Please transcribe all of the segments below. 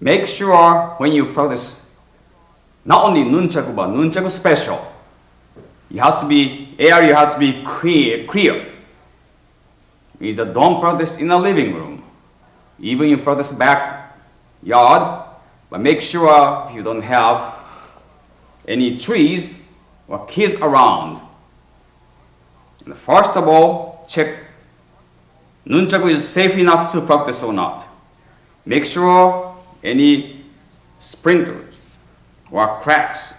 Make sure when you practice, not only Nunchaku, but Nunchaku special, you have to be clear. Means that don't practice in a living room. Even you practice backyard, but make sure you don't have any trees or kids around. And first of all, check Nunchaku is safe enough to practice or not. Make sure any splinters or cracks.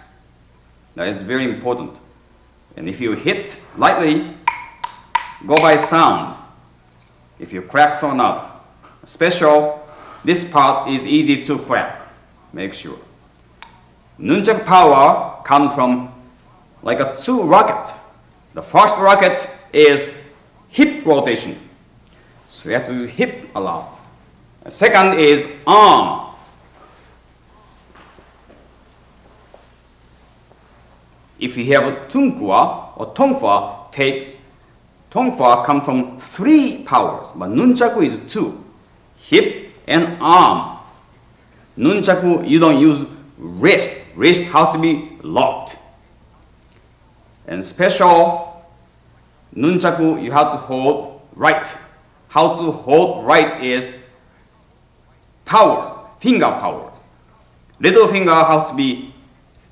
That is very important. And if you hit lightly, go by sound. If you cracks or not. Special, this part is easy to crack. Make sure. Nunchaku power comes from like a two rocket. The first rocket is hip rotation. So you have to use hip a lot. The second is arm. If you have a tunkwa or tongfa tapes, tongfa come from 3 powers, but nunchaku is 2, hip and arm. Nunchaku, you don't use wrist. Wrist has to be locked. And special nunchaku, you have to hold right. How to hold right is power, finger power. Little finger has to be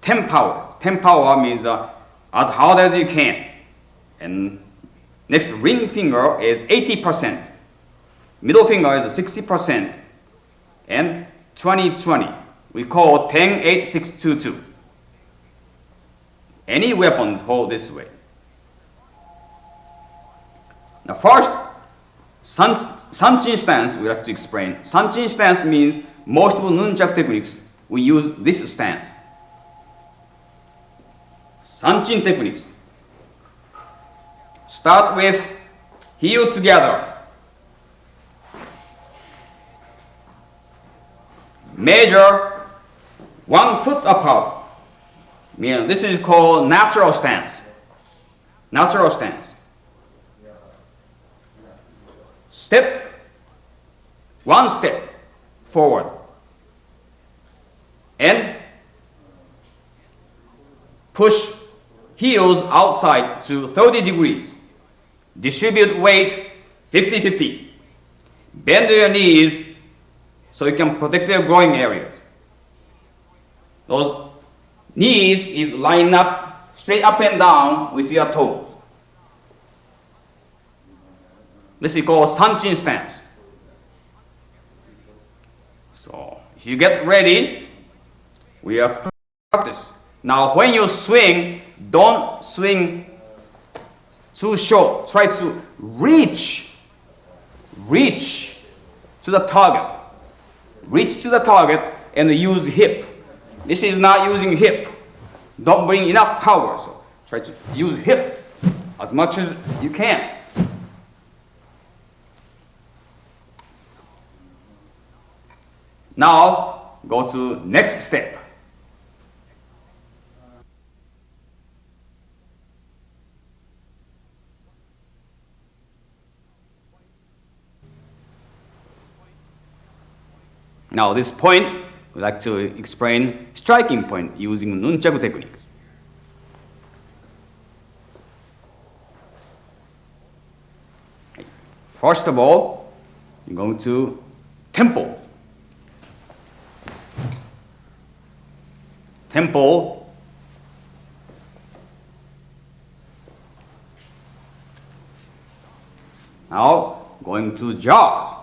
10 power. 10 power means as hard as you can. And next ring finger is 80%. Middle finger is 60%. And 20-20. We call 10-8-6-2-2. Any weapons hold this way. Now first, Sanchin stance we like to explain. Sanchin stance means most of nunchaku techniques we use this stance. Sanchin techniques. Start with heel together. Measure 1 foot apart. This is called natural stance. Natural stance. One step forward. And push heels outside to 30 degrees. Distribute weight 50-50. Bend your knees so you can protect your groin areas. Those knees is lined up straight up and down with your toes. This is called Sanchin stance. So if you get ready, we are practice. Now when you swing, don't swing too short. Try to reach to the target. Reach to the target and use hip. This is not using hip. Don't bring enough power, so try to use hip as much as you can. Now go to next step. Now this point, we like to explain striking point using nunchaku techniques. First of all, you're going to temple. Temple. Now going to jaws.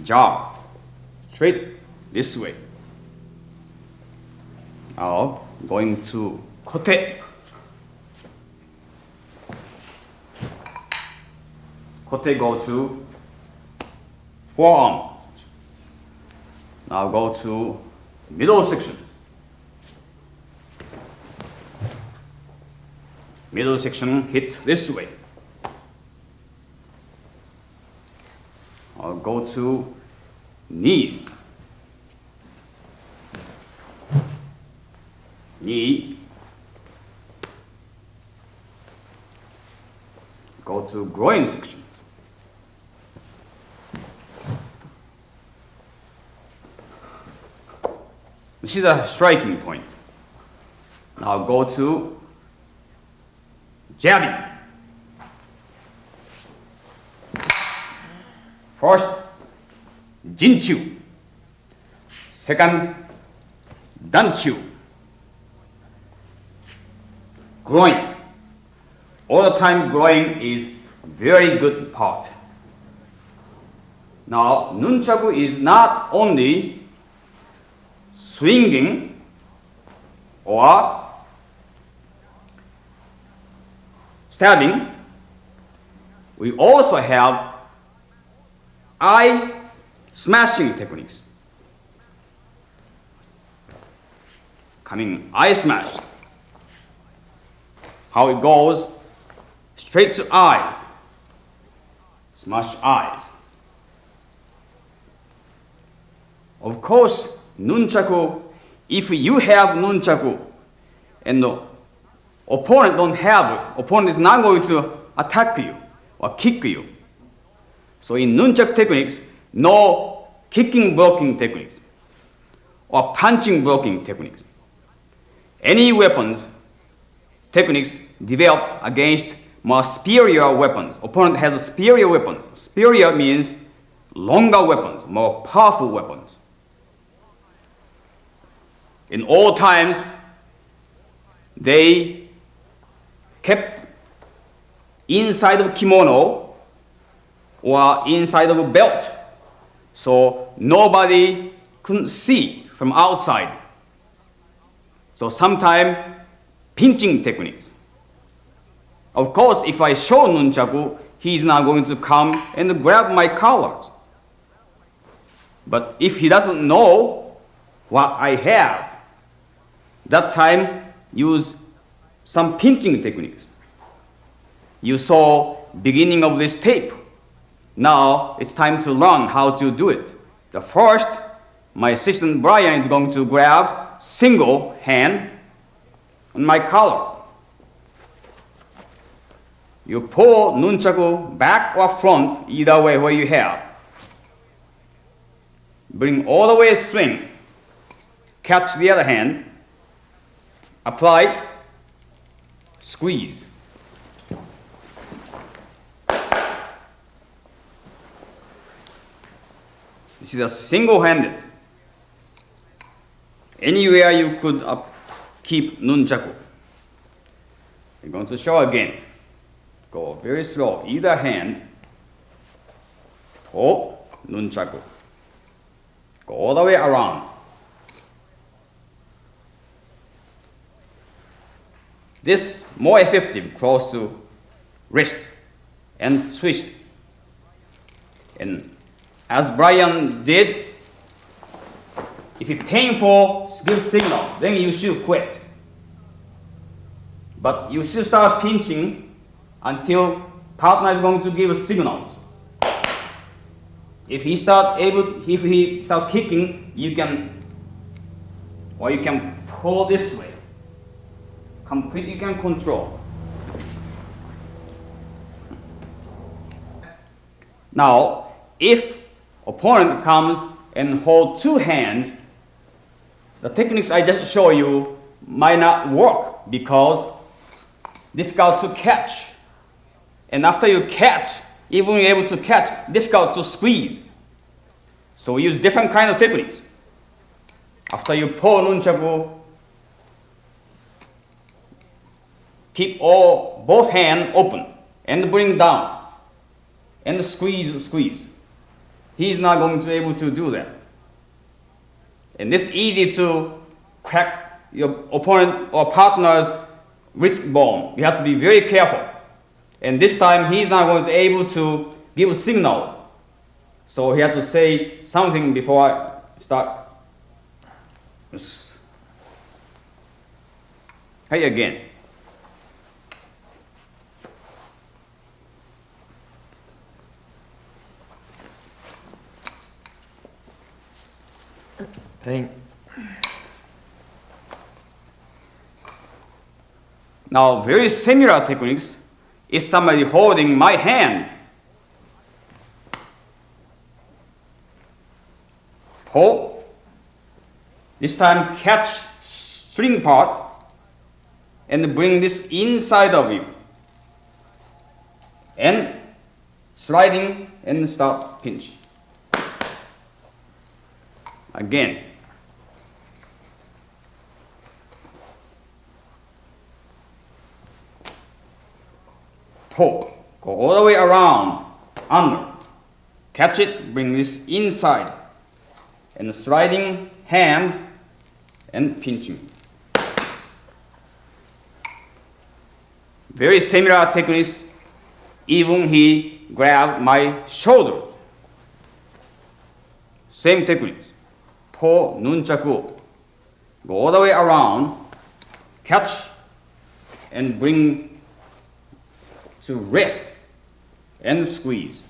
Jaw, straight this way. Now going to kote. Kote go to forearm. Now go to middle section. Middle section hit this way. I'll go to knee. Knee. Go to groin section. which is a striking point. Now go to jabbing. First, jinchu. Second, danchu. Groin. All the time groin is very good part. Now, nunchaku is not only swinging or stabbing, we also have eye smashing techniques. Coming eye smash. How it goes, straight to eyes, smash eyes. Of course, nunchaku, if you have nunchaku and the opponent don't have it, opponent is not going to attack you or kick you. So in nunchaku techniques, no kicking blocking techniques or punching blocking techniques. Any weapons techniques developed against more superior weapons. Opponent has superior weapons. Superior means longer weapons, more powerful weapons. In all times, they kept inside of kimono or inside of a belt, so nobody couldn't see from outside. So sometimes pinching techniques. Of course, if I show nunchaku, he's not going to come and grab my collars. But if he doesn't know what I have, that time use some pinching techniques. You saw beginning of this tape. Now it's time to learn how to do it. The first, my assistant Brian is going to grab single hand on my collar. You pull nunchaku back or front, either way where you have. Bring all the way swing. Catch the other hand. Apply. Squeeze. This is a single-handed. Anywhere you could keep nunchaku. I'm going to show again. Go very slow. Either hand. Pull nunchaku. Go all the way around. This more effective close to wrist and twist. And as Brian did, if it's painful, give signal, then you should quit. But you should start pinching until partner is going to give signals. If he start kicking, you can pull this way. Completely can control. Now, if opponent comes and hold two hands, the techniques I just show you might not work because difficult to catch. And after you catch, even able to catch, difficult to squeeze. So we use different kind of techniques. After you pull nunchaku, keep both hands open and bring down and squeeze. He's not going to be able to do that. And this is easy to crack your opponent or partner's wrist bone. You have to be very careful. And this time he's not going to be able to give signals. So he has to say something before I start. Hey again. Pain. Now, very similar techniques is somebody holding my hand. Pull. This time catch string part and bring this inside of you. And sliding and start pinch. Again. Pull. Go all the way around, under. Catch it, bring this inside. And sliding hand and pinching. Very similar techniques. Even he grabbed my shoulders. Same techniques. Pull, nunchaku. Go all the way around, catch, and bring to rest and squeeze.